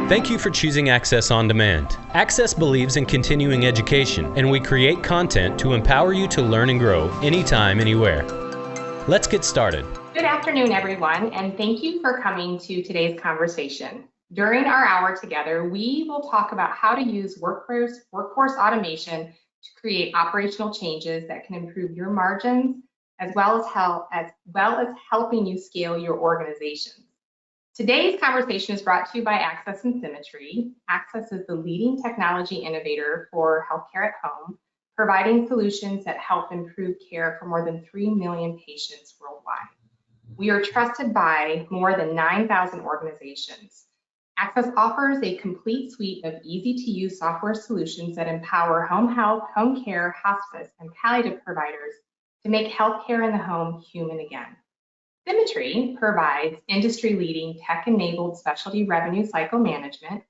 Thank you for choosing Axxess On Demand. Axxess believes in continuing education, and we create content to empower you to learn and grow anytime, anywhere. Let's get started. Good afternoon, everyone, and thank you for coming to today's conversation. During our hour together, we will talk about how to use workforce automation to create operational changes that can improve your margins, as well as helping you scale your organization. Today's conversation is brought to you by Axxess and SimiTree. Axxess is the leading technology innovator for healthcare at home, providing solutions that help improve care for more than 3 million patients worldwide. We are trusted by more than 9,000 organizations. Axxess offers a complete suite of easy-to-use software solutions that empower home health, home care, hospice, and palliative providers to make healthcare in the home human again. SimiTree provides industry-leading tech-enabled specialty revenue cycle management,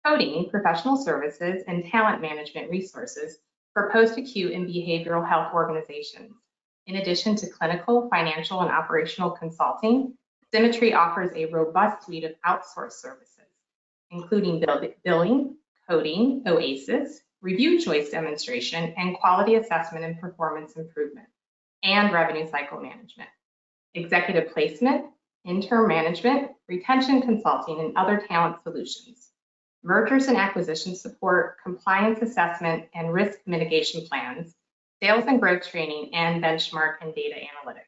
coding, professional services, and talent management resources for post-acute and behavioral health organizations. In addition to clinical, financial, and operational consulting, SimiTree offers a robust suite of outsourced services, including billing, coding, OASIS, review choice demonstration, and quality assessment and performance improvement, and revenue cycle management, executive placement, intern management, retention consulting, and other talent solutions, mergers and acquisition support, compliance assessment and risk mitigation plans, sales and growth training, and benchmark and data analytics.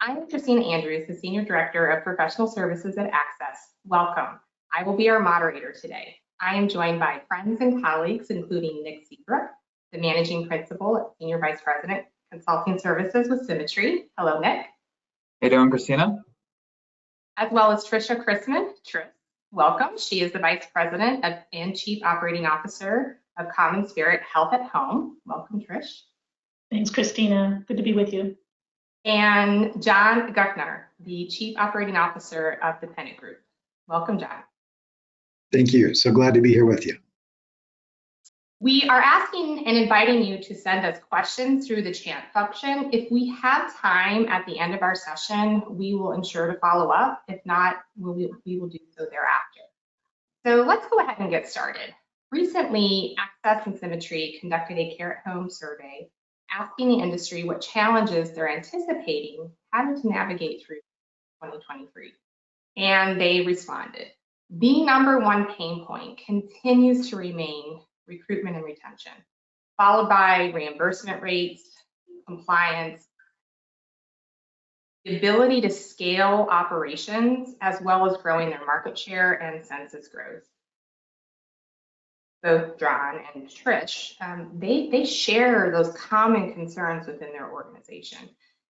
I'm Christina Andrews, the Senior Director of Professional Services at Axxess. Welcome. I will be our moderator today. I am joined by friends and colleagues, including Nick Seabrook, the Managing Principal at Senior Vice President, Consulting Services with SimiTree. Hello, Nick. How you doing, Christina? As well as Trisha Crissman. Trish, welcome. She is the Vice President and Chief Operating Officer of Common Spirit Health at Home. Welcome, Trish. Thanks, Christina. Good to be with you. And John Guckner, the Chief Operating Officer of the Pennant Group. Welcome, John. Thank you. So glad to be here with you. We are asking and inviting you to send us questions through the chat function. If we have time at the end of our session, we will ensure to follow up. If not, we will do so thereafter. So let's go ahead and get started. Recently, Axxess and SimiTree conducted a care at home survey asking the industry what challenges they're anticipating having to navigate through 2023. And they responded. The number one pain point continues to remain recruitment and retention, followed by reimbursement rates, compliance, the ability to scale operations, as well as growing their market share and census growth. Both John and Trish, they share those common concerns within their organization.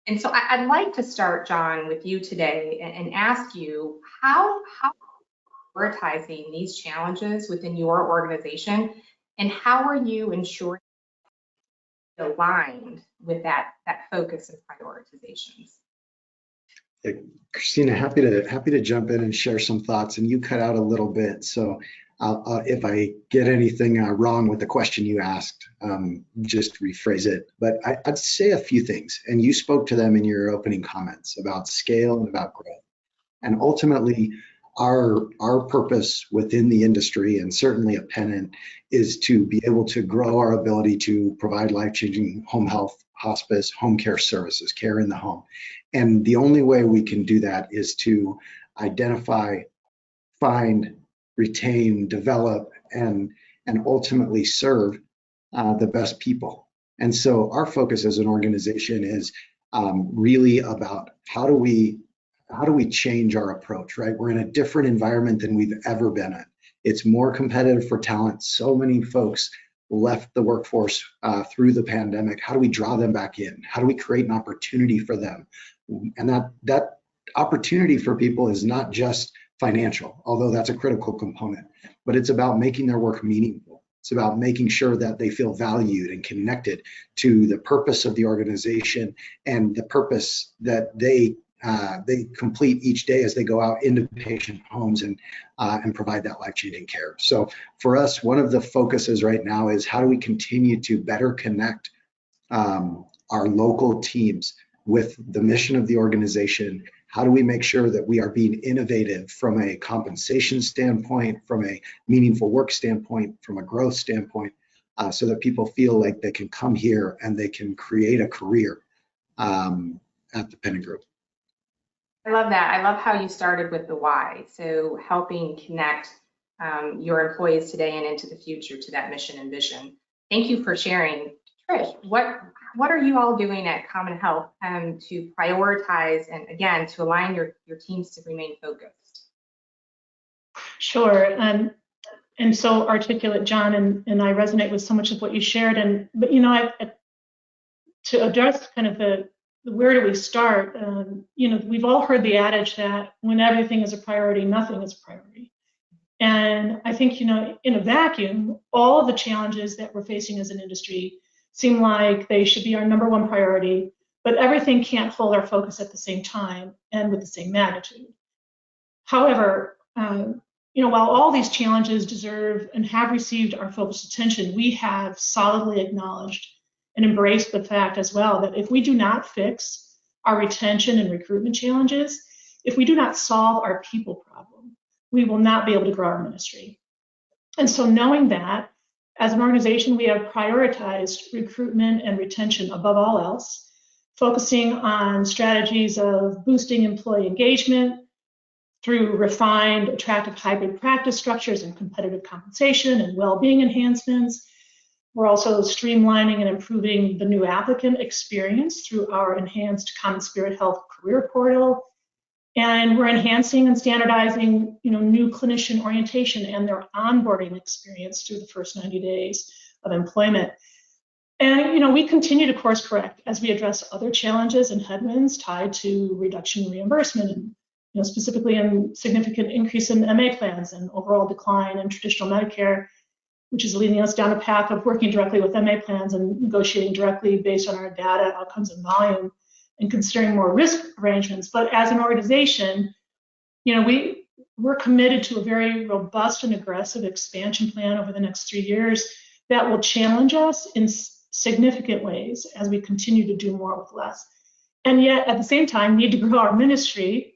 And so I'd like to start, John, with you today and ask you how prioritizing these challenges within your organization, and how are you ensuring aligned with that focus and prioritizations? Yeah, Christina, happy to jump in and share some thoughts. And you cut out a little bit, so if I get anything wrong with the question you asked, just rephrase it. But I'd say a few things, and you spoke to them in your opening comments about scale and about growth. And ultimately, our purpose within the industry, and certainly at Pennant, is to be able to grow our ability to provide life-changing home health, hospice, home care services, care in the home. And the only way we can do that is to identify, find, retain, develop, and ultimately serve the best people. And so our focus as an organization is really about how do we change our approach, right? We're in a different environment than we've ever been in. It's more competitive for talent. So many folks left the workforce through the pandemic. How do we draw them back in? How do we create an opportunity for them? And that opportunity for people is not just financial, although that's a critical component, but it's about making their work meaningful. It's about making sure that they feel valued and connected to the purpose of the organization and the purpose that they complete each day as they go out into patient homes and provide that life-changing care. So for us, one of the focuses right now is how do we continue to better connect our local teams with the mission of the organization, how do we make sure that we are being innovative from a compensation standpoint, from a meaningful work standpoint, from a growth standpoint, so that people feel like they can come here and they can create a career at the Penn Group. I love that. I love how you started with the why. So helping connect your employees today and into the future to that mission and vision. Thank you for sharing. Trish, what are you all doing at Common Health to prioritize and, again, to align your teams to remain focused? Sure. And so articulate, John, and I resonate with so much of what you shared. But you know, to address kind of the where do we start? You know, we've all heard the adage that when everything is a priority, nothing is a priority. And I think, you know, in a vacuum, all of the challenges that we're facing as an industry seem like they should be our number one priority, but everything can't hold our focus at the same time and with the same magnitude. However, you know, while all these challenges deserve and have received our focused attention, we have solidly acknowledged and embraced the fact as well that if we do not fix our retention and recruitment challenges, if we do not solve our people problem, we will not be able to grow our ministry. And so knowing that, as an organization, we have prioritized recruitment and retention above all else, focusing on strategies of boosting employee engagement through refined, attractive hybrid practice structures and competitive compensation and well-being enhancements. We're also streamlining and improving the new applicant experience through our enhanced Common Spirit Health career portal. And we're enhancing and standardizing, you know, new clinician orientation and their onboarding experience through the first 90 days of employment. And, you know, we continue to course correct as we address other challenges and headwinds tied to reduction in reimbursement and, you know, specifically in significant increase in MA plans and overall decline in traditional Medicare, which is leading us down a path of working directly with MA plans and negotiating directly based on our data, outcomes, and volume, and considering more risk arrangements. But as an organization, you know, we're committed to a very robust and aggressive expansion plan over the next 3 years that will challenge us in significant ways as we continue to do more with less. And yet, at the same time, need to grow our ministry.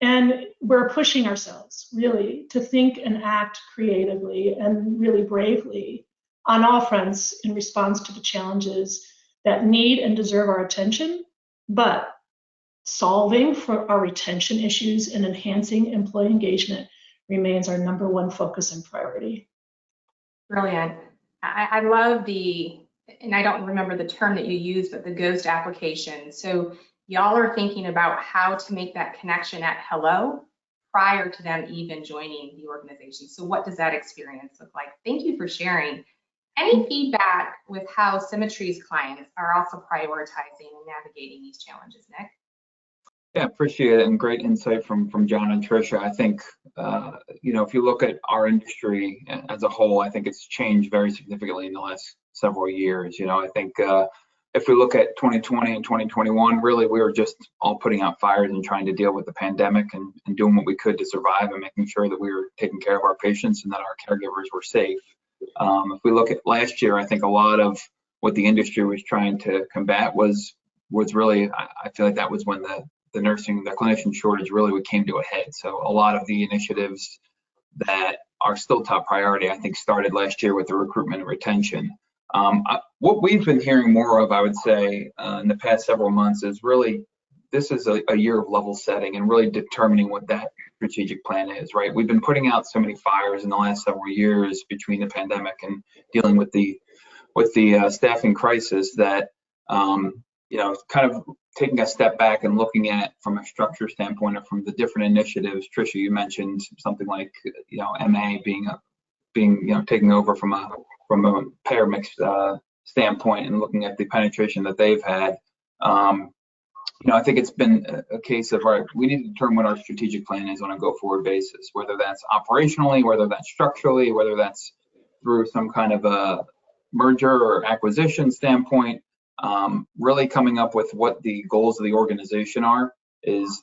And we're pushing ourselves, really, to think and act creatively and really bravely on all fronts in response to the challenges that need and deserve our attention. But solving for our retention issues and enhancing employee engagement remains our number one focus and priority. Brilliant. I love and I don't remember the term that you used, but the ghost application. So y'all are thinking about how to make that connection at hello prior to them even joining the organization. So what does that experience look like? Thank you for sharing. Any feedback with how SimiTree's clients are also prioritizing and navigating these challenges, Nick? Yeah, appreciate it, and great insight from John and Trisha. I think, you know, if you look at our industry as a whole, I think it's changed very significantly in the last several years. You know, I think if we look at 2020 and 2021, really we were just all putting out fires and trying to deal with the pandemic and doing what we could to survive and making sure that we were taking care of our patients and that our caregivers were safe. If we look at last year, I think a lot of what the industry was trying to combat was really, I feel like that was when the clinician shortage really came to a head. So a lot of the initiatives that are still top priority, I think, started last year with the recruitment and retention. What we've been hearing more of, I would say, in the past several months is really, this is a year of level setting and really determining what that strategic plan is, right? We've been putting out so many fires in the last several years between the pandemic and dealing with the staffing crisis that, you know, kind of taking a step back and looking at from a structure standpoint or from the different initiatives. Trisha, you mentioned something like, you know, MA being you know, taking over from a payer mix standpoint and looking at the penetration that they've had. You know, I think it's been a case of, all right, we need to determine what our strategic plan is on a go-forward basis, whether that's operationally, whether that's structurally, whether that's through some kind of a merger or acquisition standpoint. Really coming up with what the goals of the organization are is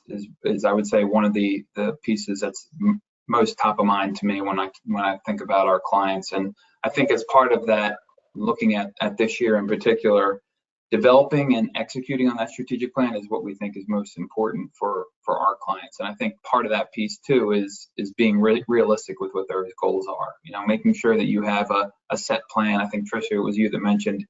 I would say one of the pieces that's most top of mind to me when I think about our clients. And I think as part of that, looking at this year in particular, developing and executing on that strategic plan is what we think is most important for our clients. And I think part of that piece too is being really realistic with what their goals are. You know, making sure that you have a set plan. I think Trisha, it was you that mentioned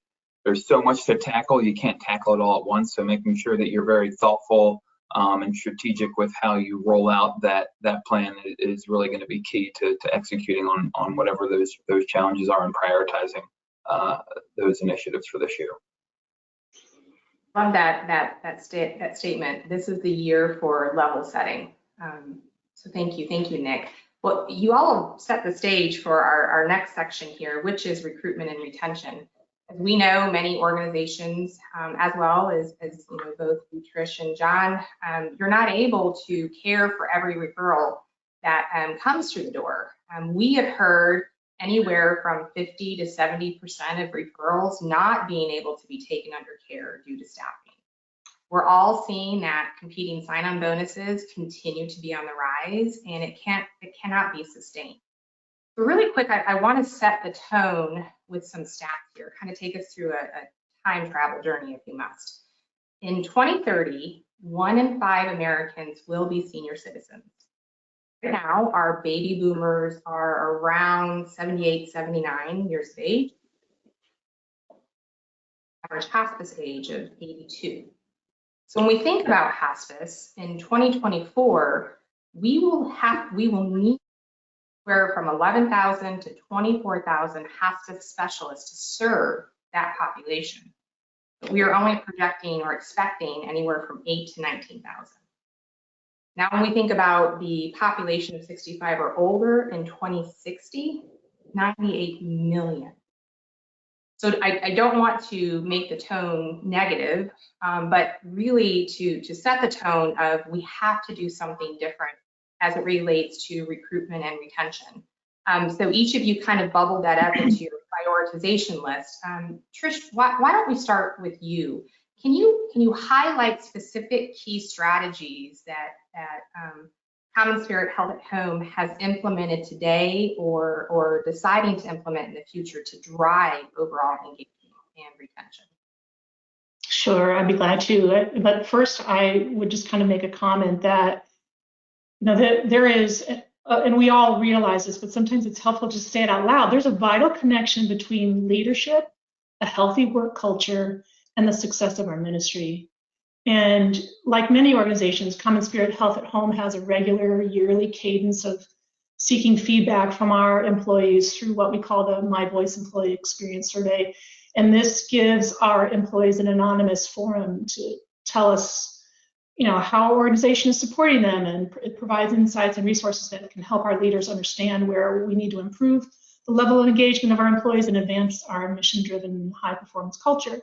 there's so much to tackle, you can't tackle it all at once. So making sure that you're very thoughtful and strategic with how you roll out that plan is really going to be key to executing on whatever those challenges are and prioritizing those initiatives for this year. Love that statement. This is the year for level setting. So thank you, Nick. Well, you all set the stage for our next section here, which is recruitment and retention. As we know, many organizations, as well as you know, both Trish and John, you're not able to care for every referral that comes through the door. We have heard anywhere from 50 to 70% of referrals not being able to be taken under care due to staffing. We're all seeing that competing sign-on bonuses continue to be on the rise, and it cannot be sustained. But really quick, I want to set the tone with some stats here, kind of take us through a time travel journey if you must. In 2030, 1 in 5 Americans will be senior citizens. Right now, our baby boomers are around 78, 79 years of age. Average hospice age of 82. So when we think about hospice in 2024, we will need anywhere from 11,000 to 24,000 hospice specialists to serve that population. But we are only projecting or expecting anywhere from 8 to 19,000. Now, when we think about the population of 65 or older in 2060, 98 million. So I don't want to make the tone negative, but really to set the tone of we have to do something different as it relates to recruitment and retention. So each of you kind of bubbled that up into your prioritization list. Trish, why don't we start with you? Can you highlight specific key strategies that Common Spirit Health at Home has implemented today or deciding to implement in the future to drive overall engagement and retention? Sure, I'd be glad to. But first, I would just kind of make a comment that, you know, there is, and we all realize this, but sometimes it's helpful to say it out loud. There's a vital connection between leadership, a healthy work culture, and the success of our ministry. And like many organizations, Common Spirit Health at Home has a regular yearly cadence of seeking feedback from our employees through what we call the My Voice Employee Experience Survey. And this gives our employees an anonymous forum to tell us, you know, how our organization is supporting them, and it provides insights and resources that can help our leaders understand where we need to improve the level of engagement of our employees and advance our mission-driven, high-performance culture.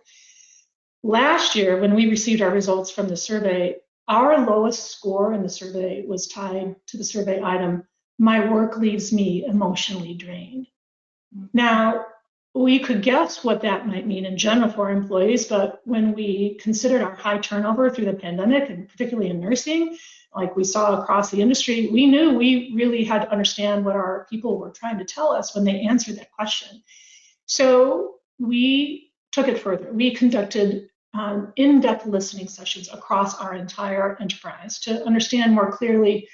Last year, when we received our results from the survey, our lowest score in the survey was tied to the survey item, "My work leaves me emotionally drained." Now, we could guess what that might mean in general for our employees, but when we considered our high turnover through the pandemic, and particularly in nursing, like we saw across the industry, we knew we really had to understand what our people were trying to tell us when they answered that question. So we took it further. We conducted in-depth listening sessions across our entire enterprise to understand more clearly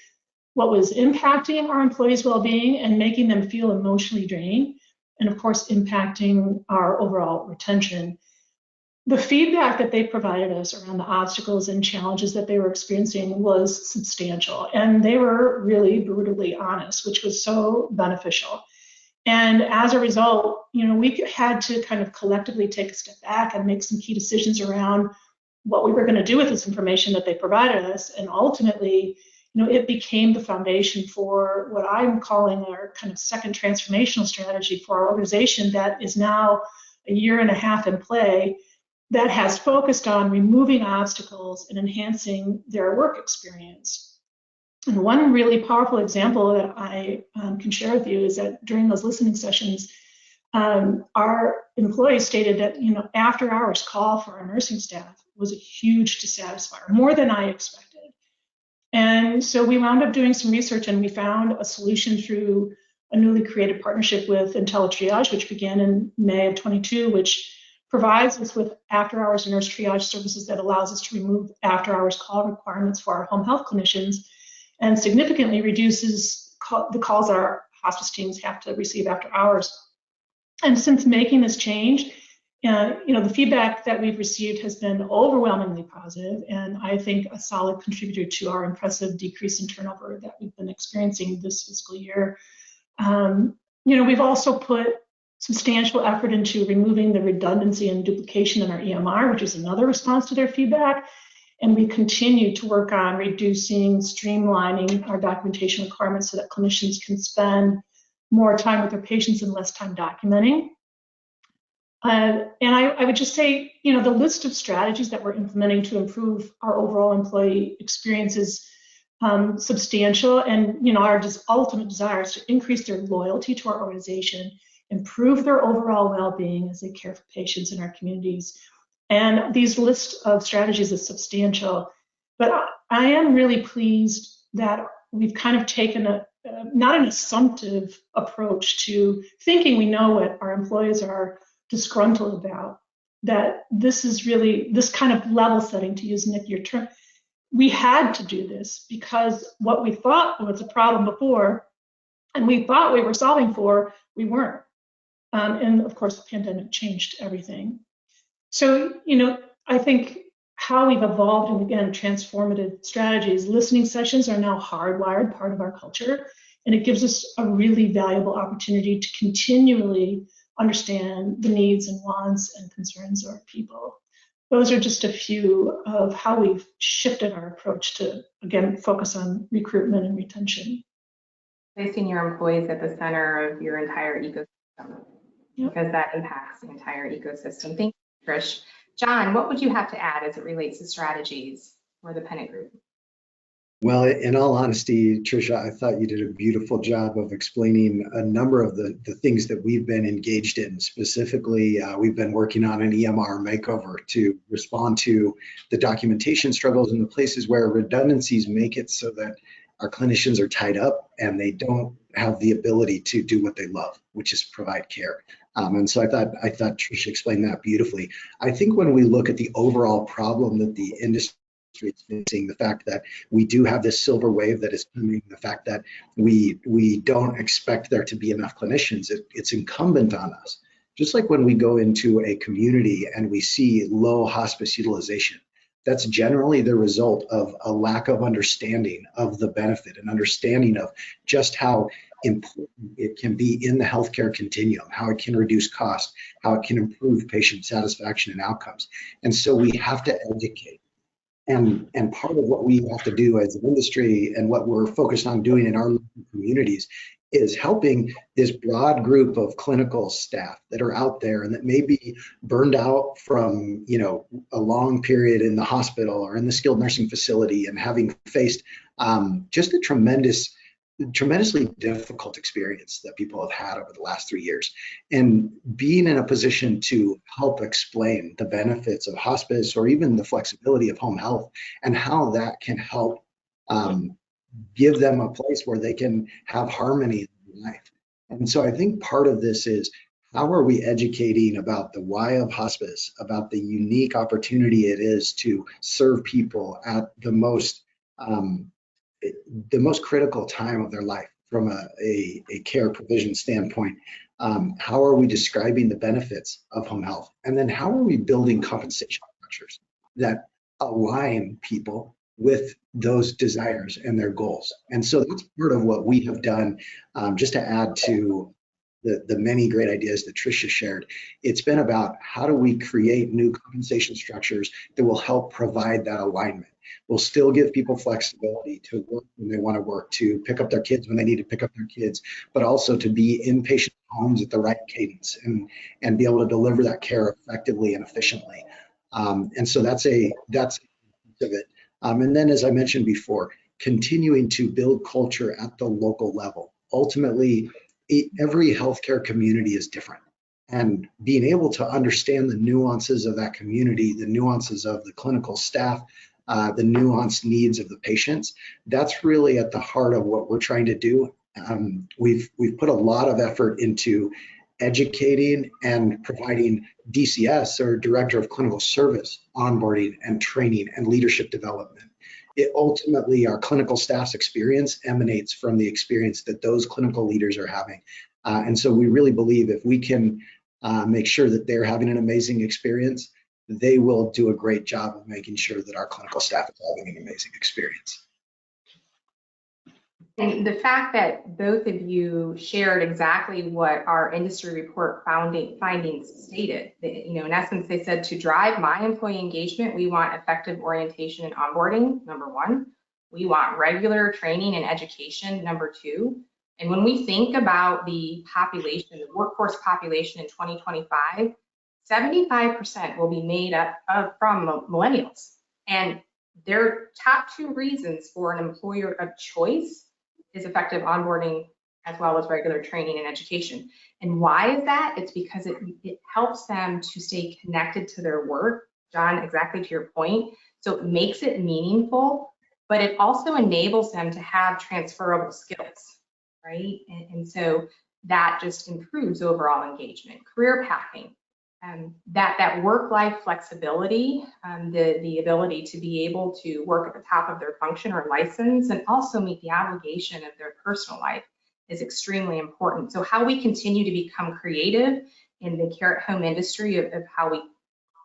what was impacting our employees' well-being and making them feel emotionally drained, and of course impacting our overall retention. The feedback that they provided us around the obstacles and challenges that they were experiencing was substantial, and they were really brutally honest, which was so beneficial. And as a result, you know, we had to kind of collectively take a step back and make some key decisions around what we were going to do with this information that they provided us. And ultimately, you know, it became the foundation for what I'm calling our kind of second transformational strategy for our organization that is now a year and a half in play, that has focused on removing obstacles and enhancing their work experience. And one really powerful example that I can share with you is that during those listening sessions, our employees stated that, you know, after hours call for our nursing staff was a huge dissatisfier, more than I expected. And so we wound up doing some research, and we found a solution through a newly created partnership with IntelliTriage, which began in May of 22, which provides us with after-hours nurse triage services that allows us to remove after-hours call requirements for our home health clinicians and significantly reduces the calls our hospice teams have to receive after hours. And since making this change, the feedback that we've received has been overwhelmingly positive, and I think a solid contributor to our impressive decrease in turnover that we've been experiencing this fiscal year. We've also put substantial effort into removing the redundancy and duplication in our EMR, which is another response to their feedback. And we continue to work on reducing, streamlining our documentation requirements so that clinicians can spend more time with their patients and less time documenting. And I would just say, the list of strategies that we're implementing to improve our overall employee experience is substantial. And, our ultimate desire is to increase their loyalty to our organization, improve their overall well-being as they care for patients in our communities. And these list of strategies is substantial, but I am really pleased that we've kind of taken not an assumptive approach to thinking we know what our employees are disgruntled about, that this is really this kind of level setting, to use Nick your term. We had to do this because what we thought was a problem before and we thought we were solving for, we weren't. And of course the pandemic changed everything. So, I think how we've evolved, and again, transformative strategies, listening sessions are now hardwired part of our culture, and it gives us a really valuable opportunity to continually understand the needs and wants and concerns of our people. Those are just a few of how we've shifted our approach to, again, focus on recruitment and retention. Placing your employees at the center of your entire ecosystem, because that impacts the entire ecosystem. Thank you, Trish. John, what would you have to add as it relates to strategies for the Pennant Group? Well, in all honesty, Trisha, I thought you did a beautiful job of explaining a number of the things that we've been engaged in. Specifically, we've been working on an EMR makeover to respond to the documentation struggles in the places where redundancies make it so that our clinicians are tied up and they don't have the ability to do what they love, which is provide care. And so I thought Trisha explained that beautifully. I think when we look at the overall problem that the industry is facing, the fact that we do have this silver wave that is coming, the fact that we don't expect there to be enough clinicians, it's incumbent on us. Just like when we go into a community and we see low hospice utilization, that's generally the result of a lack of understanding of the benefit and understanding of just how important it can be in the healthcare continuum, how it can reduce cost, how it can improve patient satisfaction and outcomes. And so we have to educate. And part of what we have to do as an industry and what we're focused on doing in our local communities is helping this broad group of clinical staff that are out there and that may be burned out from, a long period in the hospital or in the skilled nursing facility and having faced just a tremendously difficult experience that people have had over the last 3 years, and being in a position to help explain the benefits of hospice or even the flexibility of home health and how that can help give them a place where they can have harmony in life. And so I think part of this is, how are we educating about the why of hospice, about the unique opportunity it is to serve people at the most critical time of their life from a care provision standpoint? How are we describing the benefits of home health? And then how are we building compensation structures that align people with those desires and their goals? And so that's part of what we have done. Just to add to the many great ideas that Trisha shared, it's been about how do we create new compensation structures that will help provide that alignment. We'll still give people flexibility to work when they want to work, to pick up their kids when they need to pick up their kids, but also to be in patient homes at the right cadence and be able to deliver that care effectively and efficiently. And so that's a piece of it. And then, as I mentioned before, continuing to build culture at the local level. Ultimately, every healthcare community is different. And being able to understand the nuances of that community, the nuances of the clinical staff, the nuanced needs of the patients, that's really at the heart of what we're trying to do. We've put a lot of effort into educating and providing DCS, or Director of Clinical Service, onboarding and training and leadership development. It ultimately, our clinical staff's experience emanates from the experience that those clinical leaders are having. And so we really believe if we can make sure that they're having an amazing experience, they will do a great job of making sure that our clinical staff is having an amazing experience. And the fact that both of you shared exactly what our industry report findings stated, that, in essence, they said, to drive my employee engagement, we want effective orientation and onboarding, number one. We want regular training and education, number two. And when we think about the population, the workforce population in 2025, 75% will be made up from millennials. And their top two reasons for an employer of choice is effective onboarding as well as regular training and education. And why is that? It's because it helps them to stay connected to their work. John, exactly to your point. So it makes it meaningful, but it also enables them to have transferable skills, right? And so that just improves overall engagement, career pathing. That work-life flexibility, the ability to be able to work at the top of their function or license and also meet the obligation of their personal life is extremely important. So how we continue to become creative in the care at home industry of how we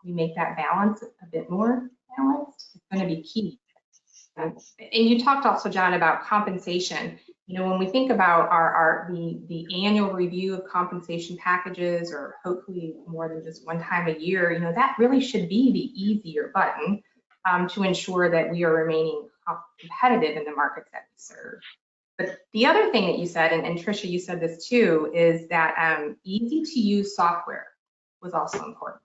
make that balance a bit more balanced is going to be key. And you talked also, John, about compensation. When we think about the annual review of compensation packages, or hopefully more than just one time a year, that really should be the easier button to ensure that we are remaining competitive in the markets that we serve. But the other thing that you said, and Trisha, you said this too, is that easy to use software was also important.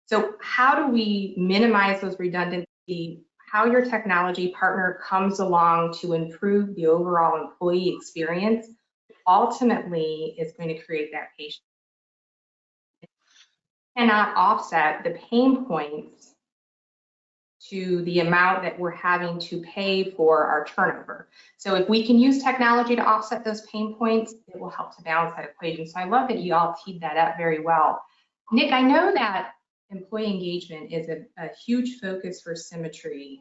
So how do we minimize those redundancy? How your technology partner comes along to improve the overall employee experience ultimately is going to create that patient. It cannot offset the pain points to the amount that we're having to pay for our turnover. So if we can use technology to offset those pain points, it will help to balance that equation. So I love that you all teed that up very well. Nick, I know that employee engagement is a huge focus for SimiTree.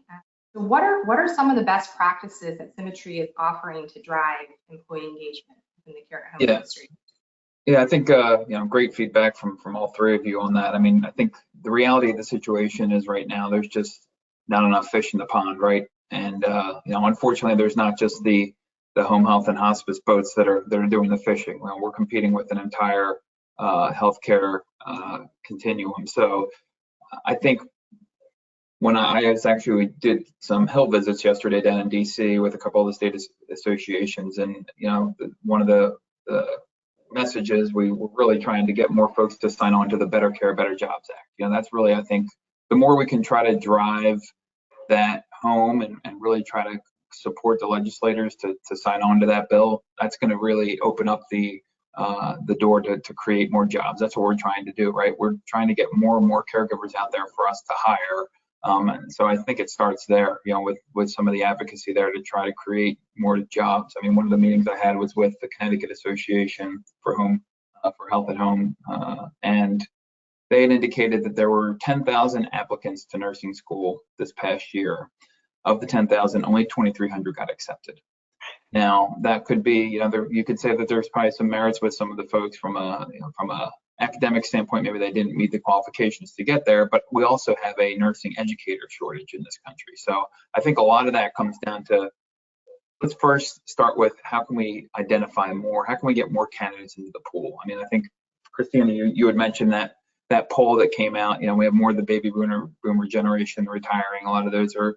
So what are some of the best practices that SimiTree is offering to drive employee engagement in the care at home industry? Yeah, I think great feedback from all three of you on that. I mean, I think the reality of the situation is right now there's just not enough fish in the pond, right? And unfortunately, there's not just the home health and hospice boats that are doing the fishing. We're competing with an entire healthcare continuum. So I think when we did some health visits yesterday down in DC with a couple of the state associations, and one of the messages, we were really trying to get more folks to sign on to the Better Care, Better Jobs Act. That's really, I think, the more we can try to drive that home and really try to support the legislators to sign on to that bill, that's going to really open up the door to create more jobs. That's what we're trying to do, right? We're trying to get more and more caregivers out there for us to hire. And so I think it starts there, with some of the advocacy there to try to create more jobs. I mean, one of the meetings I had was with the Connecticut Association for Health at Home, and they had indicated that there were 10,000 applicants to nursing school this past year. Of the 10,000, only 2,300 got accepted. Now, that could be, you could say that there's probably some merits with some of the folks from a academic standpoint. Maybe they didn't meet the qualifications to get there, but we also have a nursing educator shortage in this country. So I think a lot of that comes down to, let's first start with how can we identify more? How can we get more candidates into the pool? I mean, I think, Christina, you had mentioned that poll that came out. We have more of the baby boomer generation retiring. A lot of those are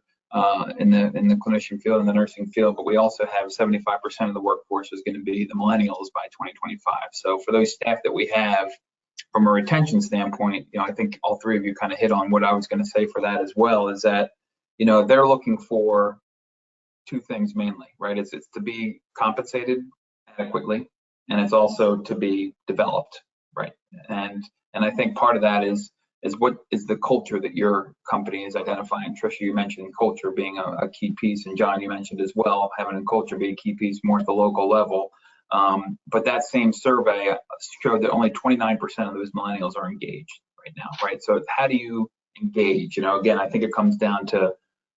in the clinician field and the nursing field, but we also have 75% of the workforce is going to be the millennials by 2025. So for those staff that we have, from a retention standpoint, I think all three of you kind of hit on what I was going to say for that as well, is that, they're looking for two things mainly, right? It's to be compensated adequately, and it's also to be developed, right? And I think part of that is what is the culture that your company is identifying. Trisha, you mentioned culture being a key piece, and John, you mentioned as well, having culture be a key piece more at the local level. But that same survey showed that only 29% of those millennials are engaged right now, right? So it's how do you engage? You know, again, I think it comes down to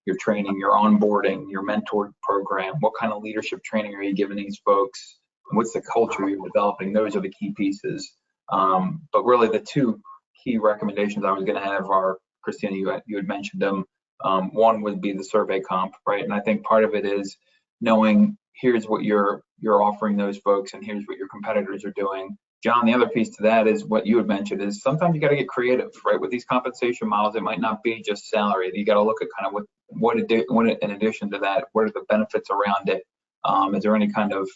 your training, your onboarding, your mentor program. What kind of leadership training are you giving these folks? What's the culture you're developing? Those are the key pieces. But really the two key recommendations I was going to have are, Christina, you had mentioned them. One would be the survey comp, right? And I think part of it is knowing here's what you're offering those folks and here's what your competitors are doing. John, the other piece to that is what you had mentioned is sometimes you got to get creative, right? With these compensation models, it might not be just salary. You got to look at kind of what in addition to that, what are the benefits around it? Is there any kind of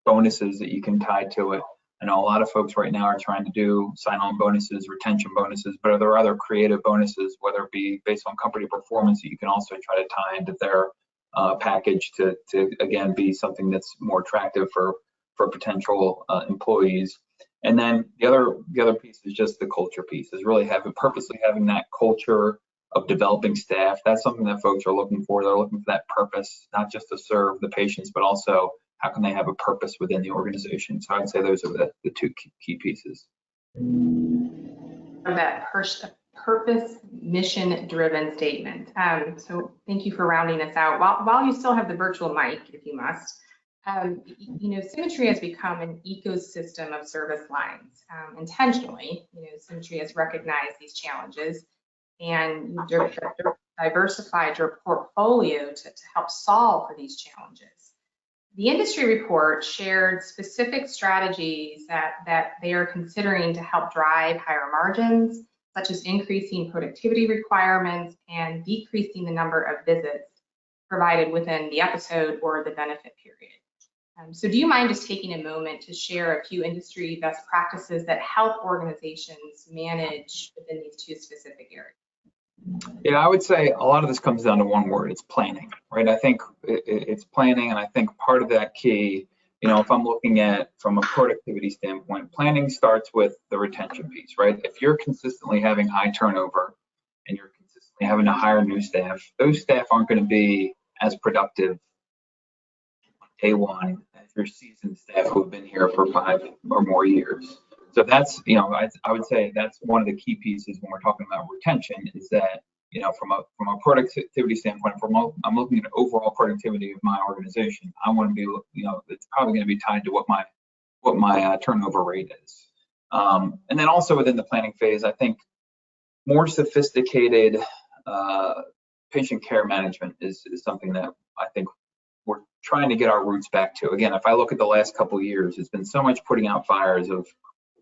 bonuses that you can tie to it? I know a lot of folks right now are trying to do sign-on bonuses, retention bonuses, but are there other creative bonuses, whether it be based on company performance, that you can also try to tie into their package to again be something that's more attractive for potential employees. And then the other piece is just the culture piece, is really purposely having that culture of developing staff. That's something that folks are looking for. They're looking for that purpose, not just to serve the patients, but also how can they have a purpose within the organization. So I'd say those are the two key pieces. That purpose, mission-driven statement. So thank you for rounding us out. While you still have the virtual mic, if you must, you know, SimiTree has become an ecosystem of service lines. Intentionally, you know, SimiTree has recognized these challenges and diversified your portfolio to help solve for these challenges. The industry report shared specific strategies that they are considering to help drive higher margins, such as increasing productivity requirements and decreasing the number of visits provided within the episode or the benefit period. So do you mind just taking a moment to share a few industry best practices that help organizations manage within these two specific areas? Yeah, I would say a lot of this comes down to one word. It's planning, right? I think it's planning, and I think part of that key, you know, if I'm looking at from a productivity standpoint, planning starts with the retention piece, right? If you're consistently having high turnover and you're consistently having to hire new staff, those staff aren't going to be as productive day one as your seasoned staff who have been here for 5 or more years. So that's, you know, I would say that's one of the key pieces when we're talking about retention, is that, you know, from a productivity standpoint, I'm looking at overall productivity of my organization. I want to be, you know, it's probably going to be tied to what my turnover rate is. And then also within the planning phase, I think more sophisticated patient care management is something that I think we're trying to get our roots back to. Again, if I look at the last couple of years, it's been so much putting out fires of,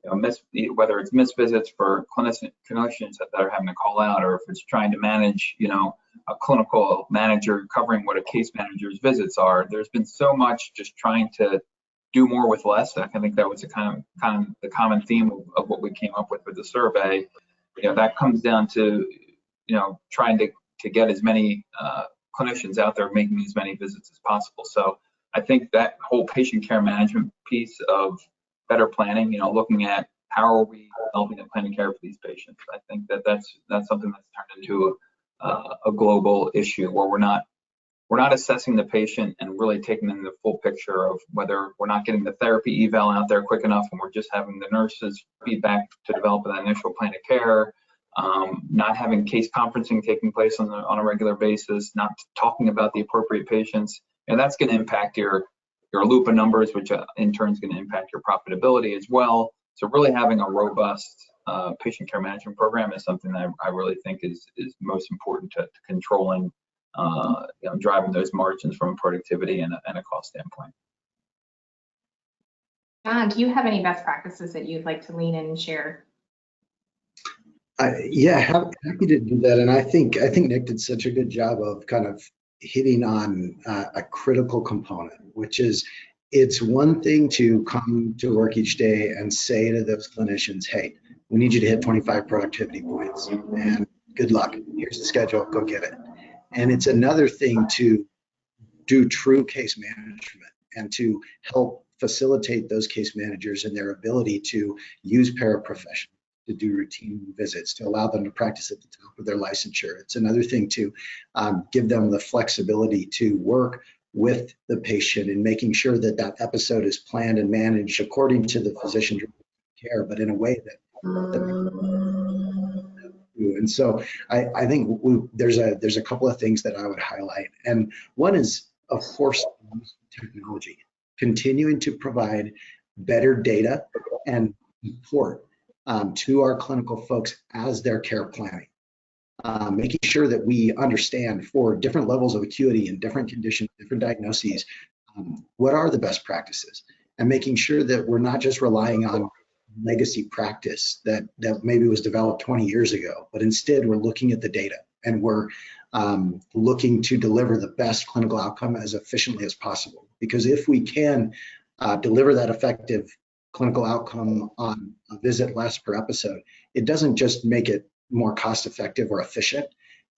you know, whether it's missed visits for clinicians that are having to call out, or if it's trying to manage, you know, a clinical manager covering what a case manager's visits are. There's been so much just trying to do more with less. I think that was the kind of the common theme of what we came up with the survey. You know, that comes down to, you know, trying to get as many clinicians out there making as many visits as possible. So I think that whole patient care management piece of better planning, you know, looking at how are we helping and planning care for these patients. I think that's something that's turned into a global issue where we're not assessing the patient and really taking in the full picture of whether we're not getting the therapy eval out there quick enough, and we're just having the nurses feedback to develop that initial plan of care, not having case conferencing taking place on a regular basis, not talking about the appropriate patients, and that's going to impact your LUPA numbers, which in turn is going to impact your profitability as well. So really having a robust patient care management program is something that I really think is most important to controlling, you know, driving those margins from a productivity and a cost standpoint. John, do you have any best practices that you'd like to lean in and share? Yeah, happy to do that. And I think Nick did such a good job of kind of hitting on a critical component, which is it's one thing to come to work each day and say to those clinicians, hey, we need you to hit 25 productivity points and good luck. Here's the schedule, go get it. And it's another thing to do true case management and to help facilitate those case managers and their ability to use paraprofessionals to do routine visits, to allow them to practice at the top of their licensure. It's another thing to give them the flexibility to work with the patient and making sure that that episode is planned and managed according to the physician care, but in a way that and so I think there's a couple of things that I would highlight, and one is, of course, technology, continuing to provide better data and support to our clinical folks as they're care planning, making sure that we understand for different levels of acuity and different conditions, different diagnoses, what are the best practices, and making sure that we're not just relying on legacy practice that maybe was developed 20 years ago, but instead we're looking at the data and we're looking to deliver the best clinical outcome as efficiently as possible. Because if we can deliver that effective clinical outcome on a visit less per episode, it doesn't just make it more cost effective or efficient,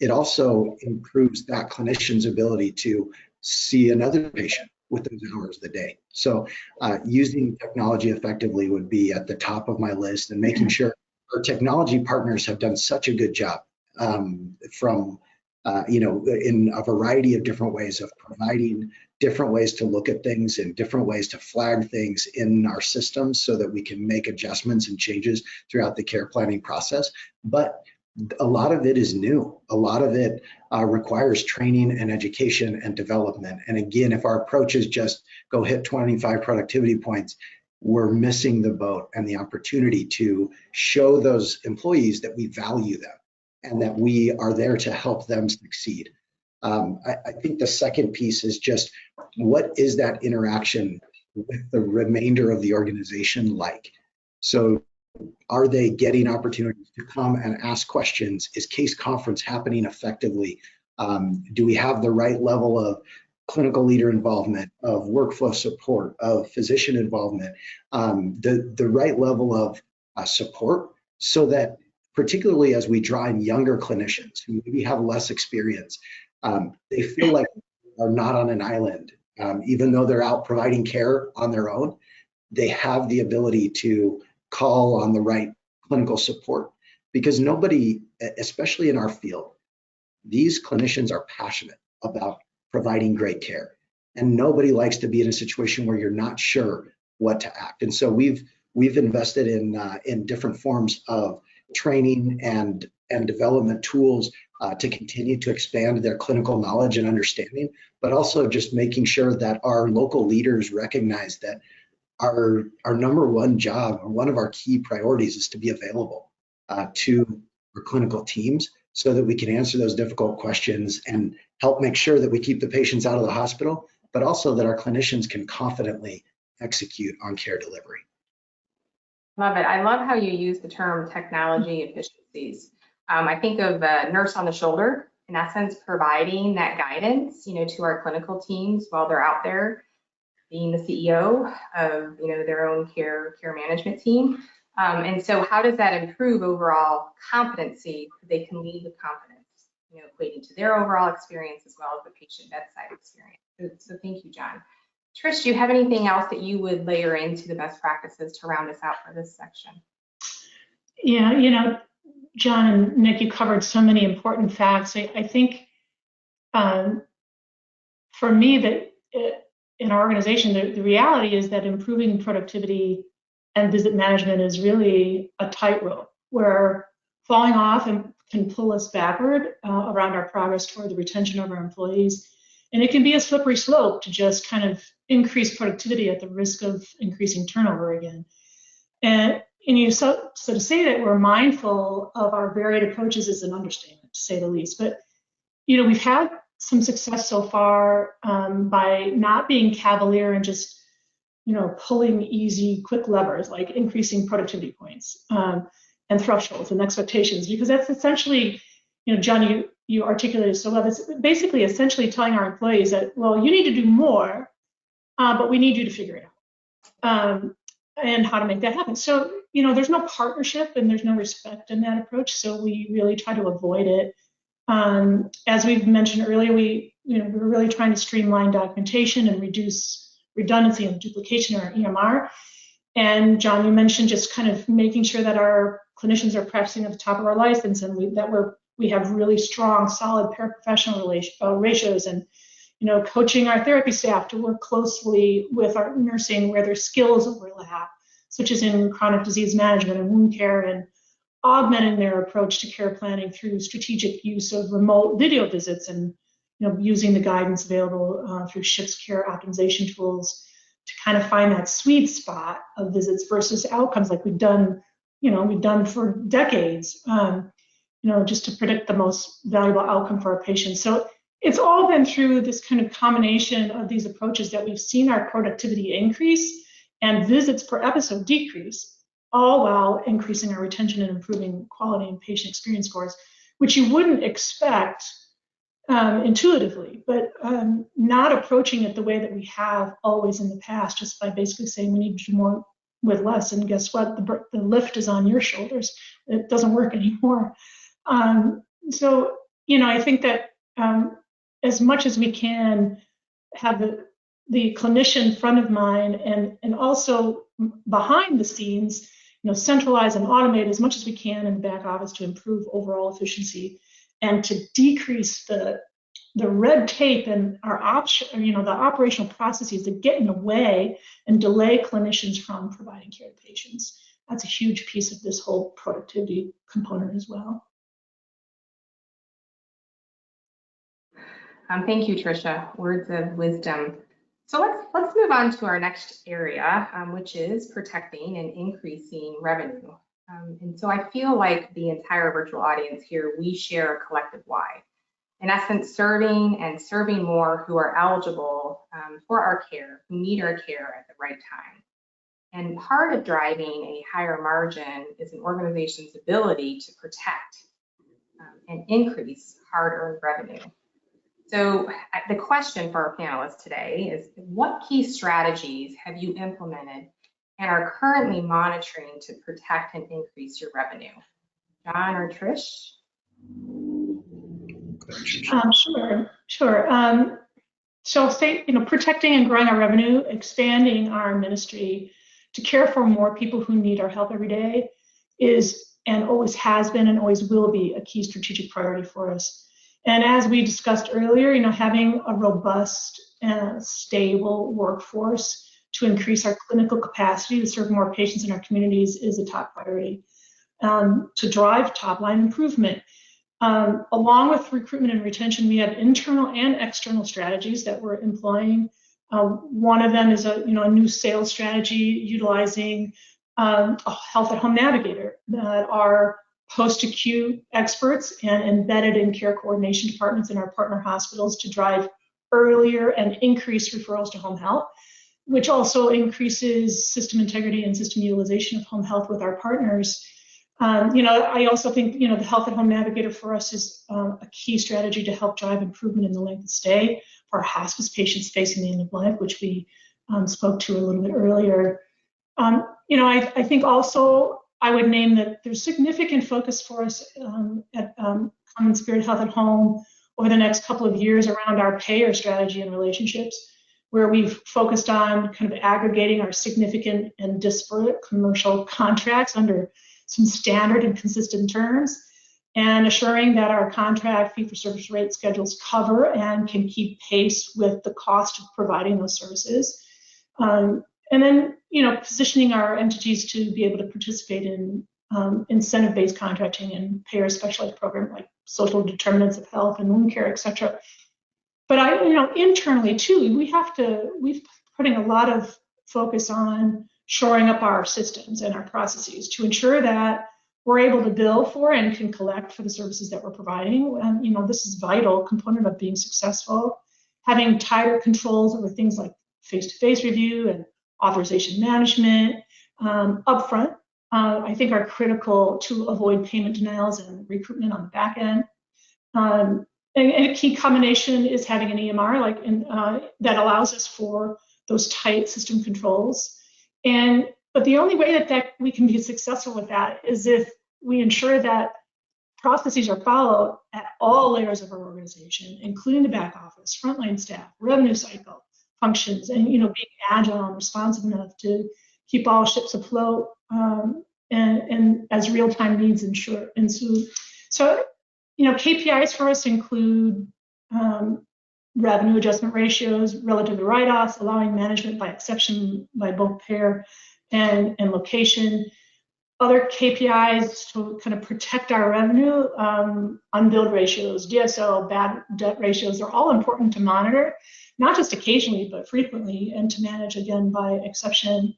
it also improves that clinician's ability to see another patient with those hours of the day. So using technology effectively would be at the top of my list, and making sure our technology partners have done such a good job from in a variety of different ways of providing different ways to look at things and different ways to flag things in our systems so that we can make adjustments and changes throughout the care planning process. But a lot of it is new. A lot of it requires training and education and development. And again, if our approach is just go hit 25 productivity points, we're missing the boat and the opportunity to show those employees that we value them and that we are there to help them succeed. I think the second piece is just, what is that interaction with the remainder of the organization like? So are they getting opportunities to come and ask questions? Is case conference happening effectively? Do we have the right level of clinical leader involvement, of workflow support, of physician involvement, the right level of support, so that particularly as we draw in younger clinicians who maybe have less experience, they feel like they're not on an island. Even though they're out providing care on their own, they have the ability to call on the right clinical support, because nobody, especially in our field, these clinicians are passionate about providing great care, and nobody likes to be in a situation where you're not sure what to act. And so we've invested in different forms of training and development tools to continue to expand their clinical knowledge and understanding, but also just making sure that our local leaders recognize that our number one job, or one of our key priorities, is to be available to our clinical teams so that we can answer those difficult questions and help make sure that we keep the patients out of the hospital, but also that our clinicians can confidently execute on care delivery. Love it. I love how you use the term technology efficiencies. I think of a nurse on the shoulder, in essence, providing that guidance, to our clinical teams while they're out there being the CEO of, their own care management team. And so how does that improve overall competency? They can lead with confidence, equating to their overall experience as well as the patient bedside experience. So thank you, John. Trish, do you have anything else that you would layer into the best practices to round us out for this section? Yeah, John and Nick, you covered so many important facts. I think for me, that in our organization, the reality is that improving productivity and visit management is really a tightrope, where falling off can pull us backward around our progress toward the retention of our employees. And it can be a slippery slope to just kind of increase productivity at the risk of increasing turnover again. And so to say that we're mindful of our varied approaches is an understatement, to say the least. But we've had some success so far by not being cavalier and just pulling easy, quick levers like increasing productivity points and thresholds and expectations, because that's essentially, John, you articulated so well. It's basically essentially telling our employees that, well, you need to do more, but we need you to figure it out and how to make that happen. So, there's no partnership and there's no respect in that approach. So we really try to avoid it. As we've mentioned earlier, we're really trying to streamline documentation and reduce redundancy and duplication in our EMR. And John, you mentioned just kind of making sure that our clinicians are practicing at the top of our license, and we have really strong, solid paraprofessional ratios, and coaching our therapy staff to work closely with our nursing where their skills overlap, such as in chronic disease management and wound care, and augmenting their approach to care planning through strategic use of remote video visits and using the guidance available through Shift's care optimization tools to kind of find that sweet spot of visits versus outcomes like we've done for decades, just to predict the most valuable outcome for our patients. So it's all been through this kind of combination of these approaches that we've seen our productivity increase and visits per episode decrease, all while increasing our retention and improving quality and patient experience scores, which you wouldn't expect intuitively, but not approaching it the way that we have always in the past, just by basically saying we need to do more with less. And guess what? The lift is on your shoulders. It doesn't work anymore. So, I think that as much as we can have the clinician front of mind and also behind the scenes, centralize and automate as much as we can in the back office to improve overall efficiency and to decrease the red tape and the operational processes that get in the way and delay clinicians from providing care to patients. That's a huge piece of this whole productivity component as well. Thank you, Trisha. Words of wisdom. So let's move on to our next area, which is protecting and increasing revenue. And so I feel like the entire virtual audience here, we share a collective why. In essence, serving more who are eligible for our care, who need our care at the right time. And part of driving a higher margin is an organization's ability to protect and increase hard-earned revenue. So the question for our panelists today is, what key strategies have you implemented and are currently monitoring to protect and increase your revenue? John or Trish? Sure. So protecting and growing our revenue, expanding our ministry to care for more people who need our help every day is, and always has been and always will be, a key strategic priority for us. And as we discussed earlier, having a robust and stable workforce to increase our clinical capacity to serve more patients in our communities is a top priority. To drive top-line improvement. Along with recruitment and retention, we have internal and external strategies that we're employing. One of them is a new sales strategy utilizing a health at home navigator that are post-acute experts and embedded in care coordination departments in our partner hospitals to drive earlier and increase referrals to home health, which also increases system integrity and system utilization of home health with our partners. I also think, the health at home navigator for us is a key strategy to help drive improvement in the length of stay for our hospice patients facing the end of life, which we spoke to a little bit earlier. I think also I would name that there's significant focus for us at Common Spirit Health at Home over the next couple of years around our payer strategy and relationships, where we've focused on kind of aggregating our significant and disparate commercial contracts under some standard and consistent terms, and assuring that our contract fee-for-service rate schedules cover and can keep pace with the cost of providing those services. And then, positioning our entities to be able to participate in incentive-based contracting and payer specialized programs like social determinants of health and wound care, et cetera. But internally too, we've putting a lot of focus on shoring up our systems and our processes to ensure that we're able to bill for and can collect for the services that we're providing. This is a vital component of being successful. Having tighter controls over things like face-to-face review and authorization management upfront, I think are critical to avoid payment denials and recruitment on the back end. And a key combination is having an EMR that allows us for those tight system controls. But the only way that we can be successful with that is if we ensure that processes are followed at all layers of our organization, including the back office, frontline staff, revenue cycle functions, and being agile and responsive enough to keep all ships afloat and as real-time needs ensue. So KPIs for us include revenue adjustment ratios relative to write-offs, allowing management by exception by both payer and location. Other KPIs to kind of protect our revenue, unbilled ratios, DSO, bad debt ratios are all important to monitor, not just occasionally, but frequently, and to manage again by exception.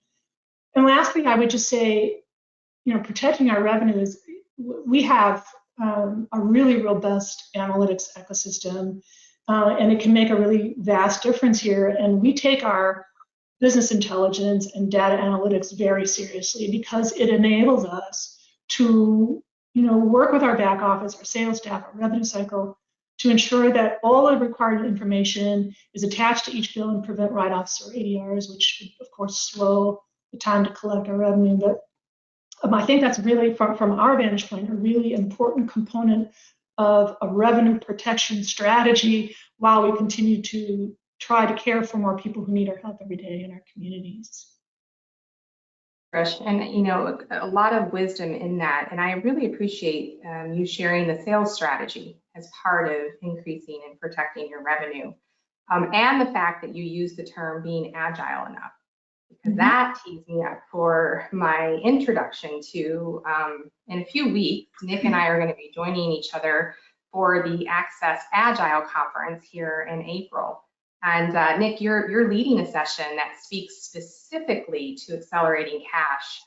And lastly, I would just say, protecting our revenue is, we have a really robust analytics ecosystem, and it can make a really vast difference here. And we take our business intelligence and data analytics very seriously because it enables us to, work with our back office, our sales staff, our revenue cycle, to ensure that all the required information is attached to each bill and prevent write-offs or ADRs, which of course slow the time to collect our revenue. But I think that's really, from our vantage point, a really important component of a revenue protection strategy while we continue to try to care for more people who need our help every day in our communities. Trish, and a lot of wisdom in that, and I really appreciate you sharing the sales strategy as part of increasing and protecting your revenue, and the fact that you use the term being agile enough, because that tees me up for my introduction to, in a few weeks, Nick and I are going to be joining each other for the Axxess Agile Conference here in April. And Nick, you're leading a session that speaks specifically to accelerating cash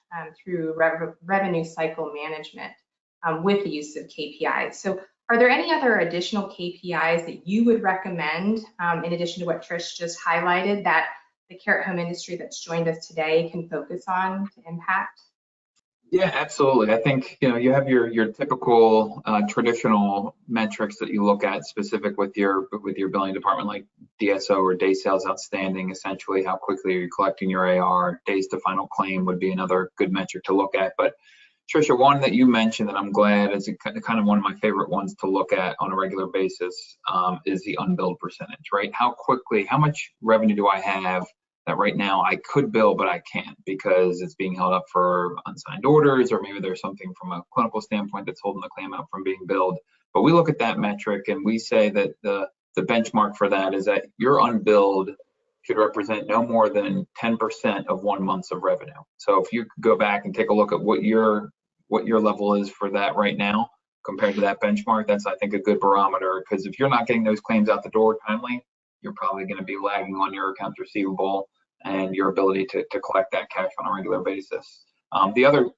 through revenue cycle management with the use of KPIs. So are there any other additional KPIs that you would recommend in addition to what Trish just highlighted that the care at home industry that's joined us today can focus on to impact? Yeah, absolutely. I think you have your typical traditional metrics that you look at specific with your billing department, like DSO or day sales outstanding. Essentially, how quickly are you collecting your AR? Days to final claim would be another good metric to look at. But Trisha, one that you mentioned that I'm glad is kind of one of my favorite ones to look at on a regular basis is the unbilled percentage, right? How much revenue do I have that right now I could bill, but I can't because it's being held up for unsigned orders, or maybe there's something from a clinical standpoint that's holding the claim up from being billed. But we look at that metric and we say that the benchmark for that is that your unbilled should represent no more than 10% of 1 month's of revenue. So if you go back and take a look at what your level is for that right now compared to that benchmark, that's, I think, a good barometer, because if you're not getting those claims out the door timely, you're probably going to be lagging on your accounts receivable and your ability to collect that cash on a regular basis. The other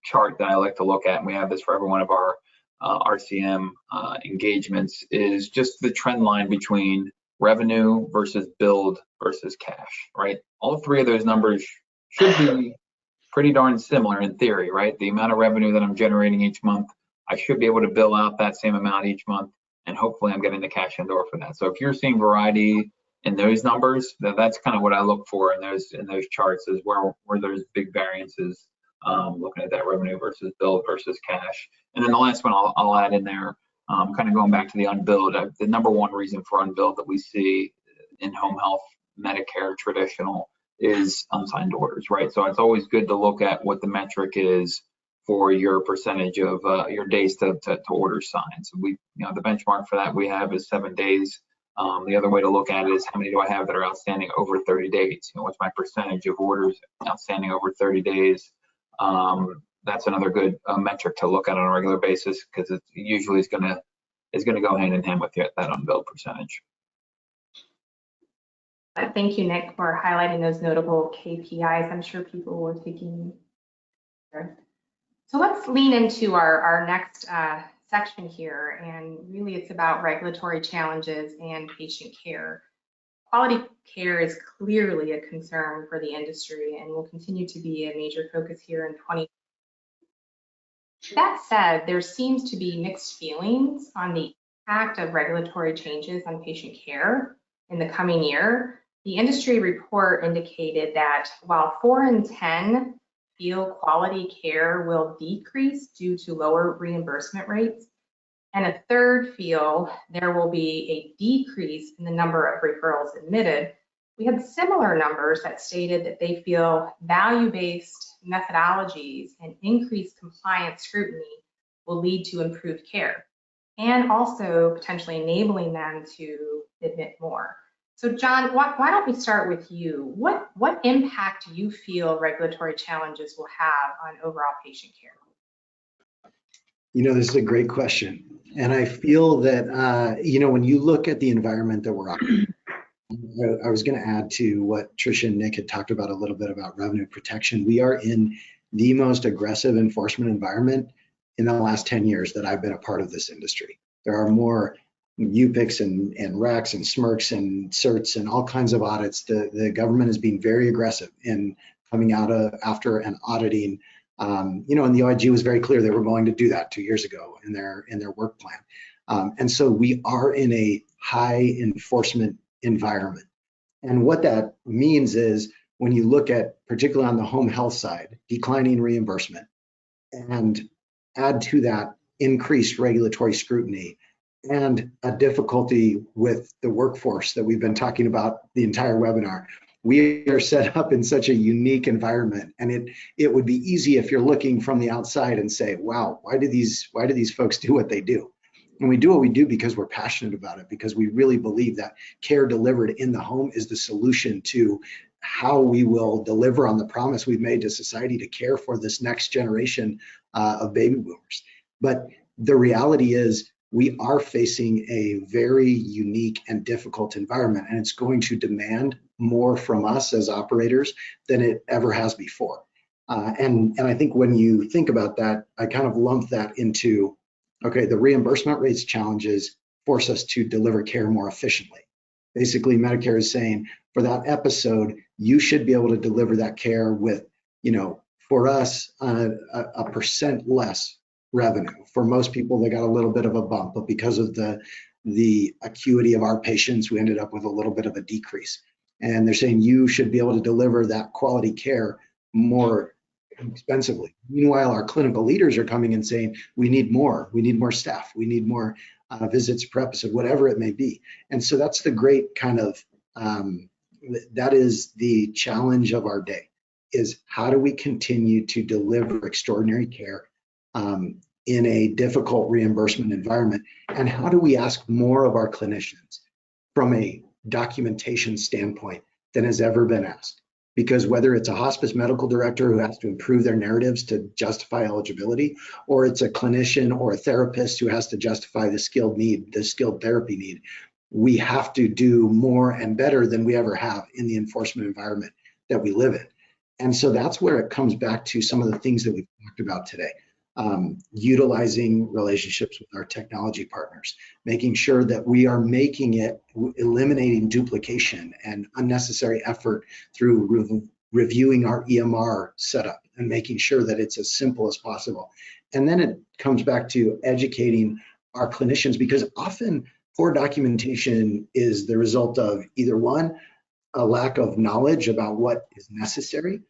chart that I like to look at, and we have this for every one of our RCM engagements, is just the trend line between revenue versus billed versus cash, right? All three of those numbers should be pretty darn similar in theory, right? The amount of revenue that I'm generating each month, I should be able to bill out that same amount each month, and hopefully I'm getting the cash in door for that. So if you're seeing variety in those numbers, that's kind of what I look for in those charts, is where there's big variances, looking at that revenue versus billed versus cash. And then the last one I'll add in there, kind of going back to the unbilled, the number one reason for unbilled that we see in home health, Medicare, traditional, is unsigned orders, right? So it's always good to look at what the metric is for your percentage of your days to order signed. So the benchmark for that we have is 7 days. The other way to look at it is how many do I have that are outstanding over 30 days? What's my percentage of orders outstanding over 30 days? That's another good metric to look at on a regular basis, because it usually is going to go hand in hand with that unbilled percentage. Thank you, Nick, for highlighting those notable KPIs. I'm sure people were taking. So let's lean into our next section here, and really it's about regulatory challenges and patient care. Quality care is clearly a concern for the industry and will continue to be a major focus here in 2020. That said, there seems to be mixed feelings on the impact of regulatory changes on patient care in the coming year. The industry report indicated that while 4 in 10 feel quality care will decrease due to lower reimbursement rates, and a third feel there will be a decrease in the number of referrals admitted, we had similar numbers that stated that they feel value-based methodologies and increased compliance scrutiny will lead to improved care. and also potentially enabling them to admit more. So John, why don't we start with you? What impact do you feel regulatory challenges will have on overall patient care? This is a great question. And I feel that, when you look at the environment that we're operating, I was going to add to what Trisha and Nick had talked about a little bit about revenue protection. We are in the most aggressive enforcement environment in the last 10 years that I've been a part of this industry. There are more UPICs and RECs and SMRCs and certs and all kinds of audits. The government is being very aggressive in coming out after and auditing. And the OIG was very clear they were going to do that 2 years ago in their work plan. And so we are in a high enforcement environment. And what that means is when you look at, particularly on the home health side, declining reimbursement, and add to that increased regulatory scrutiny and a difficulty with the workforce that we've been talking about the entire webinar, we are set up in such a unique environment. And it would be easy if you're looking from the outside and say, wow, why do these folks do what they do? And we do what we do because we're passionate about it, because we really believe that care delivered in the home is the solution to how we will deliver on the promise we've made to society to care for this next generation of baby boomers. But the reality is we are facing a very unique and difficult environment, and it's going to demand more from us as operators than it ever has before. And I think when you think about that, I kind of lump that into, okay, the reimbursement rates challenges force us to deliver care more efficiently. Basically, Medicare is saying for that episode, you should be able to deliver that care with, for us, a percent less revenue. For most people, they got a little bit of a bump, but because of the acuity of our patients, we ended up with a little bit of a decrease. And they're saying you should be able to deliver that quality care more expensively. Meanwhile, our clinical leaders are coming and saying, we need more staff, we need more visits per episode, whatever it may be. And so that's the great kind of, that is the challenge of our day, is how do we continue to deliver extraordinary care in a difficult reimbursement environment? And how do we ask more of our clinicians from a documentation standpoint than has ever been asked? Because whether it's a hospice medical director who has to improve their narratives to justify eligibility, or it's a clinician or a therapist who has to justify the skilled therapy need, we have to do more and better than we ever have in the enforcement environment that we live in. And so that's where it comes back to some of the things that we've talked about today. Utilizing relationships with our technology partners, making sure that we are eliminating duplication and unnecessary effort through reviewing our EMR setup and making sure that it's as simple as possible. And then it comes back to educating our clinicians, because often poor documentation is the result of either one, a lack of knowledge about what is necessary,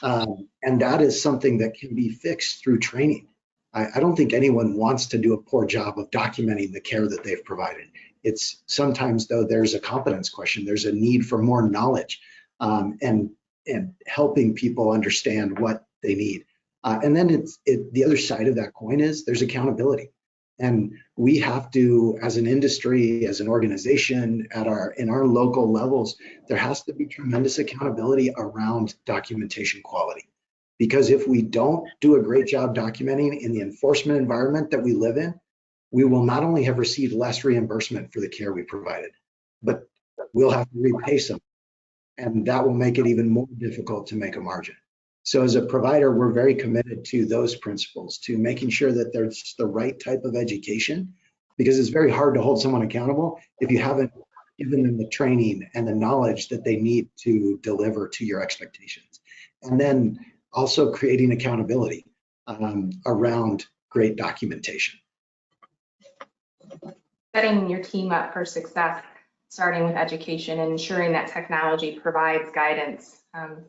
and that is something that can be fixed through training. I don't think anyone wants to do a poor job of documenting the care that they've provided. It's sometimes, though, there's a competence question. There's a need for more knowledge and helping people understand what they need. And then the other side of that coin is there's accountability. And we have to, as an industry, as an organization, in our local levels, there has to be tremendous accountability around documentation quality. Because if we don't do a great job documenting in the enforcement environment that we live in, we will not only have received less reimbursement for the care we provided, but we'll have to repay some. And that will make it even more difficult to make a margin. So as a provider, we're very committed to those principles, to making sure that there's the right type of education, because it's very hard to hold someone accountable if you haven't given them the training and the knowledge that they need to deliver to your expectations. And then also creating accountability around great documentation. Setting your team up for success, starting with education and ensuring that technology provides guidance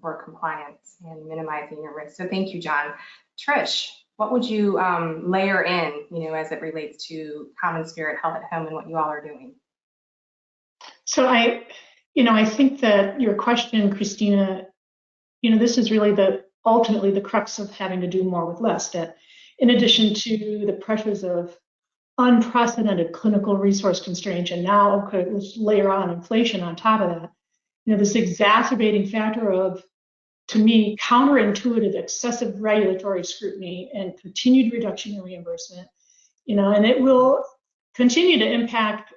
for compliance and minimizing your risk. So thank you, John. Trish, what would you layer in, as it relates to Common Spirit Health at Home and what you all are doing? So I think that your question, Christina, this is really ultimately the crux of having to do more with less. That in addition to the pressures of unprecedented clinical resource constraints, and now let's layer on inflation on top of that. This exacerbating factor of, to me, counterintuitive excessive regulatory scrutiny and continued reduction in reimbursement, and it will continue to impact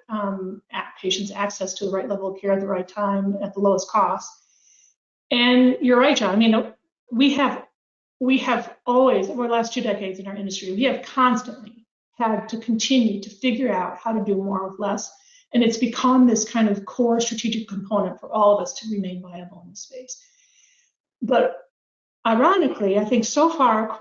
patients' access to the right level of care at the right time at the lowest cost. And you're right, John. We have always, over the last 2 decades in our industry, we have constantly had to continue to figure out how to do more with less. And it's become this kind of core strategic component for all of us to remain viable in this space. But ironically, I think so far,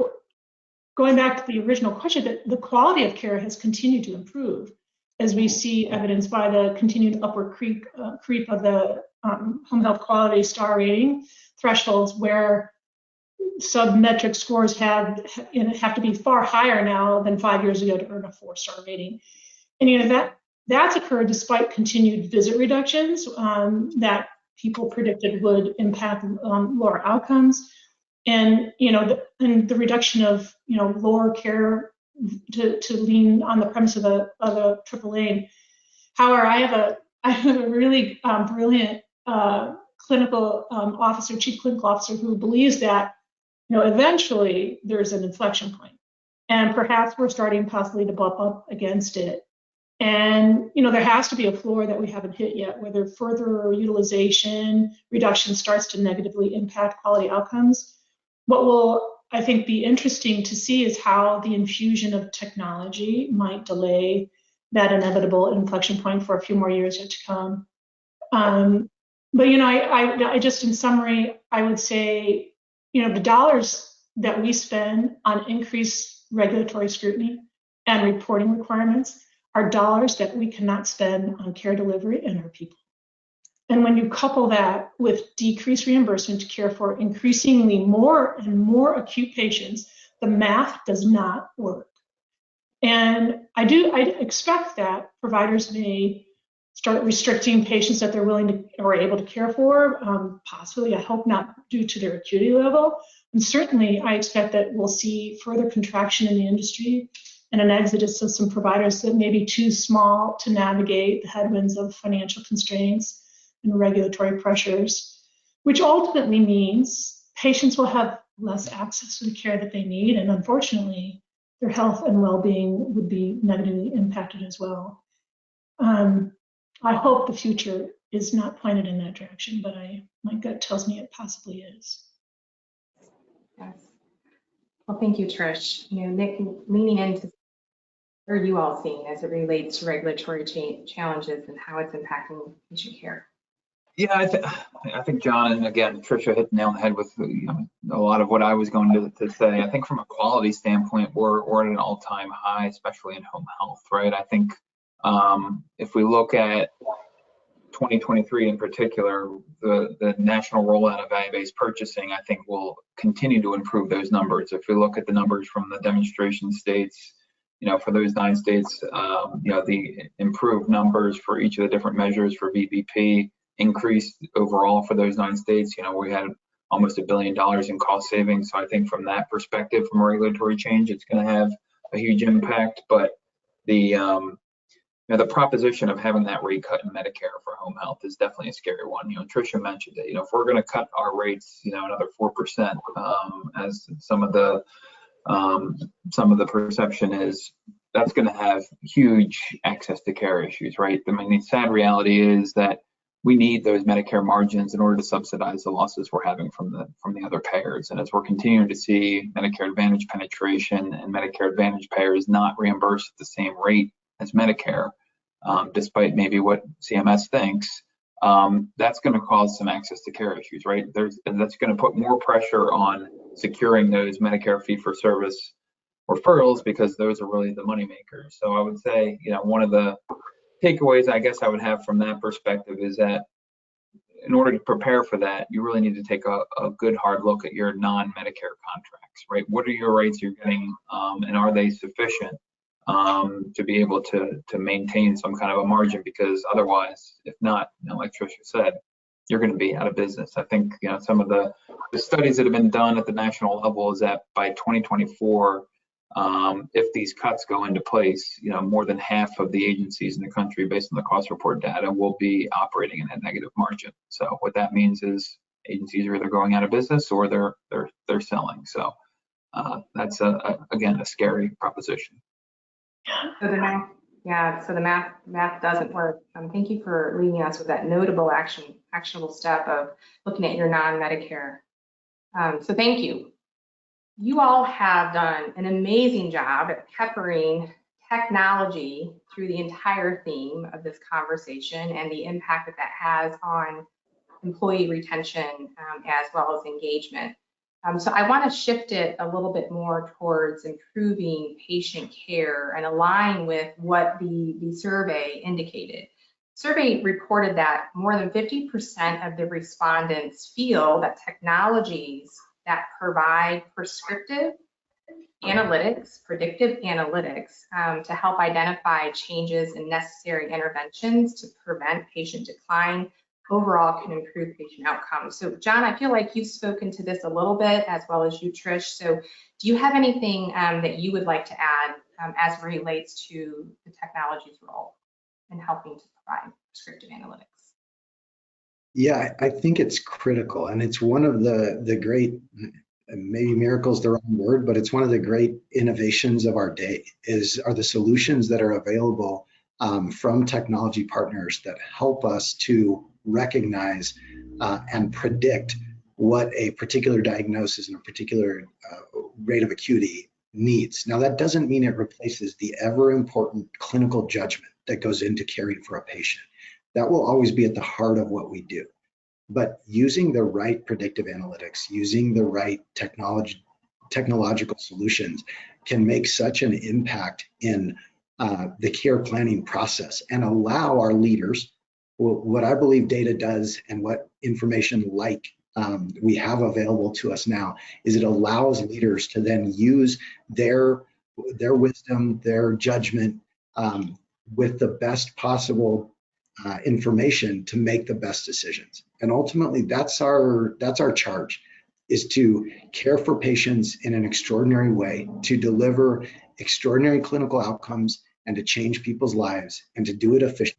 going back to the original question, that the quality of care has continued to improve, as we see evidenced by the continued upward creep of the home health quality star rating thresholds, where submetric scores have to be far higher now than 5 years ago to earn a 4-star rating. And that's occurred despite continued visit reductions that people predicted would impact lower outcomes, and the reduction of lower care to lean on the premise of a AAA. However, I have a really brilliant clinical officer, chief clinical officer, who believes that eventually there's an inflection point, and perhaps we're starting possibly to bump up against it. And there has to be a floor that we haven't hit yet, whether further utilization reduction starts to negatively impact quality outcomes. What will, I think, be interesting to see is how the infusion of technology might delay that inevitable inflection point for a few more years yet to come. But I just, in summary, I would say, the dollars that we spend on increased regulatory scrutiny and reporting requirements are dollars that we cannot spend on care delivery and our people. And when you couple that with decreased reimbursement to care for increasingly more and more acute patients, the math does not work. And I expect that providers may start restricting patients that they're willing to or able to care for, possibly, I hope not due to their acuity level. And certainly I expect that we'll see further contraction in the industry and an exodus of some providers that may be too small to navigate the headwinds of financial constraints and regulatory pressures, which ultimately means patients will have less access to the care that they need, and unfortunately, their health and well-being would be negatively impacted as well. I hope the future is not pointed in that direction, but my gut tells me it possibly is. Yes. Well, thank you, Trish. Nick, leaning into what are you all seeing as it relates to regulatory challenges and how it's impacting patient care? Yeah, I think John and again Trisha hit the nail on the head with a lot of what I was going to say. I think from a quality standpoint, we're at an all-time high, especially in home health, right? I think if we look at 2023 in particular, the national rollout of value-based purchasing, I think will continue to improve those numbers. If we look at the numbers from the demonstration states, for those 9 states, the improved numbers for each of the different measures for VBP increased overall for those 9 states. We had almost $1 billion in cost savings. So I think from that perspective, from regulatory change, it's going to have a huge impact. But the proposition of having that rate cut in Medicare for home health is definitely a scary one. Trisha mentioned it. If we're going to cut our rates, another 4%, as some of the perception is, that's going to have huge access to care issues, right? I mean, the sad reality is that we need those Medicare margins in order to subsidize the losses we're having from the other payers. And as we're continuing to see Medicare Advantage penetration and Medicare Advantage payers not reimbursed at the same rate as Medicare, despite maybe what CMS thinks, that's going to cause some access to care issues, right? That's going to put more pressure on securing those Medicare fee-for-service referrals, because those are really the money makers. So I would say, one of the takeaways I guess I would have from that perspective is that in order to prepare for that, you really need to take a good hard look at your non-Medicare contracts, right? What are your rates you're getting, and are they sufficient to be able to maintain some kind of a margin? Because otherwise, if not, like Trisha said, you're going to be out of business. I think some of the studies that have been done at the national level is that by 2024, If these cuts go into place, more than half of the agencies in the country, based on the cost report data, will be operating in a negative margin. So what that means is agencies are either going out of business or they're selling. So that's again a scary proposition. So the math, so the math doesn't work. Thank you for leading us with that notable actionable step of looking at your non-Medicare. So thank you. You all have done an amazing job at peppering technology through the entire theme of this conversation and the impact that that has on employee retention as well as engagement. So I want to shift it a little bit more towards improving patient care and align with what the survey indicated. Survey reported that more than 50% of the respondents feel that technologies that provide prescriptive analytics, predictive analytics to help identify changes and necessary interventions to prevent patient decline overall can improve patient outcomes. So John, I feel like you've spoken to this a little bit, as well as you, Trish. So do you have anything that you would like to add as it relates to the technology's role in helping to provide prescriptive analytics? Yeah, I think it's critical, and it's one of the great, maybe miracles the wrong word, but it's one of the great innovations of our day are the solutions that are available from technology partners that help us to recognize and predict what a particular diagnosis and a particular rate of acuity needs. Now, that doesn't mean it replaces the ever important clinical judgment that goes into caring for a patient. That will always be at the heart of what we do. But using the right predictive analytics, using the right technological solutions can make such an impact in the care planning process and allow our leaders, what I believe data does and what information like we have available to us now is it allows leaders to then use their wisdom, their judgment with the best possible information to make the best decisions. And ultimately, that's our charge, is to care for patients in an extraordinary way, to deliver extraordinary clinical outcomes, and to change people's lives, and to do it efficiently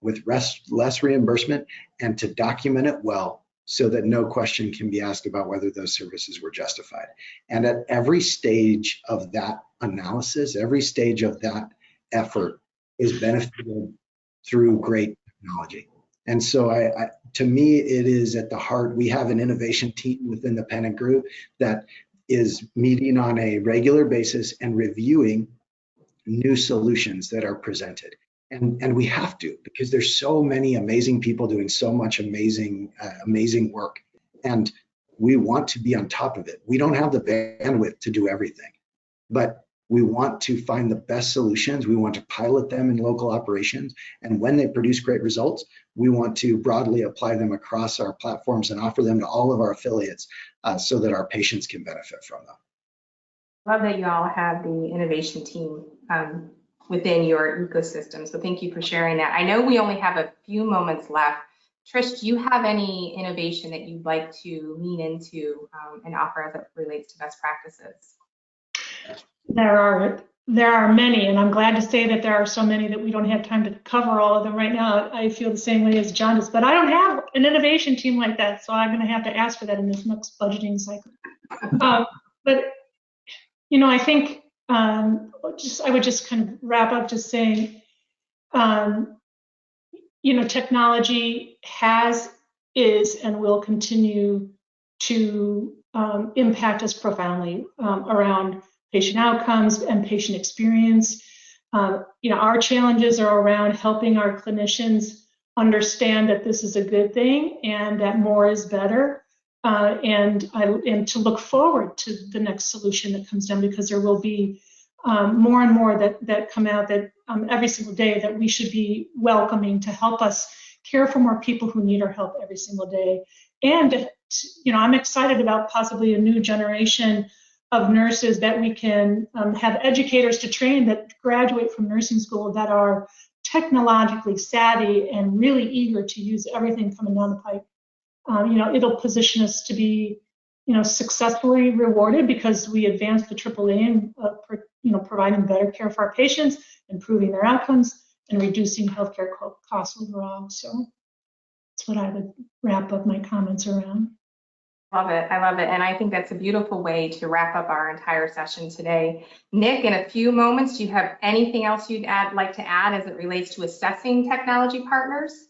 with less reimbursement, and to document it well so that no question can be asked about whether those services were justified. And at every stage of that analysis, every stage of that effort is benefited through great technology. And so to me, it is at the heart. We have an innovation team within the Panic Group that is meeting on a regular basis and reviewing new solutions that are presented. And we have to, because there's so many amazing people doing so much amazing work. And we want to be on top of it. We don't have the bandwidth to do everything, but we want to find the best solutions. We want to pilot them in local operations. And when they produce great results, we want to broadly apply them across our platforms and offer them to all of our affiliates so that our patients can benefit from them. Love that you all have the innovation team within your ecosystem. So thank you for sharing that. I know we only have a few moments left. Trish, do you have any innovation that you'd like to lean into and offer as it relates to best practices? There are many, and I'm glad to say that there are so many that we don't have time to cover all of them right now. I feel the same way as John does, but I don't have an innovation team like that, so I'm going to have to ask for that in this next budgeting cycle. But I think I would just kind of wrap up just saying, technology is, and will continue to impact us profoundly around patient outcomes and patient experience. Our challenges are around helping our clinicians understand that this is a good thing and that more is better, and to look forward to the next solution that comes down, because there will be more and more that come out that every single day that we should be welcoming to help us care for more people who need our help every single day. And I'm excited about possibly a new generation of nurses that we can have educators to train that graduate from nursing school that are technologically savvy and really eager to use everything coming down the pipe. It'll position us to be successfully rewarded because we advanced the AAA in providing better care for our patients, improving their outcomes, and reducing healthcare costs overall. So that's what I would wrap up my comments around. Love it. I love it. And I think that's a beautiful way to wrap up our entire session today. Nick, in a few moments, do you have anything else you'd like to add as it relates to assessing technology partners?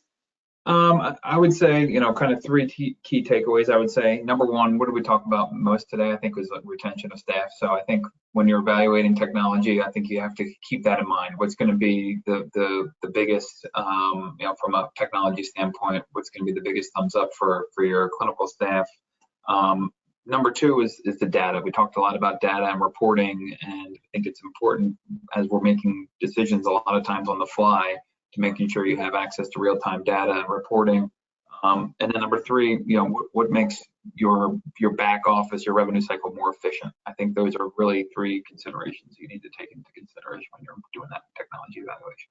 I would say, kind of three key takeaways. I would say, number one, what did we talk about most today? I think was retention of staff. So I think when you're evaluating technology, I think you have to keep that in mind. What's going to be the biggest, from a technology standpoint, what's going to be the biggest thumbs up for your clinical staff? Number two is the data. We talked a lot about data and reporting, and I think it's important as we're making decisions a lot of times on the fly to making sure you have access to real-time data and reporting. And then number three, what makes your back office, your revenue cycle more efficient? I think those are really three considerations you need to take into consideration when you're doing that technology evaluation.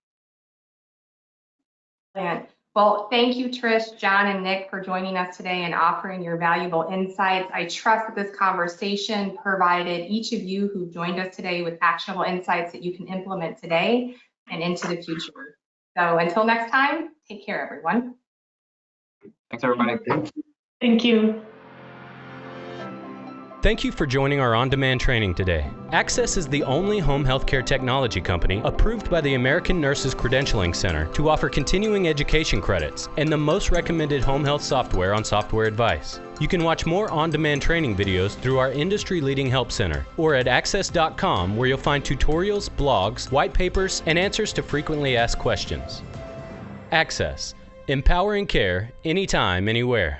Brilliant. Well, thank you, Trish, John, and Nick for joining us today and offering your valuable insights. I trust that this conversation provided each of you who joined us today with actionable insights that you can implement today and into the future. So until next time, take care, everyone. Thanks, everybody. Thank you. Thank you for joining our on-demand training today. Axxess is the only home healthcare technology company approved by the American Nurses Credentialing Center to offer continuing education credits and the most recommended home health software on Software Advice. You can watch more on-demand training videos through our industry-leading help center or at axxess.com, where you'll find tutorials, blogs, white papers, and answers to frequently asked questions. Axxess, empowering care anytime, anywhere.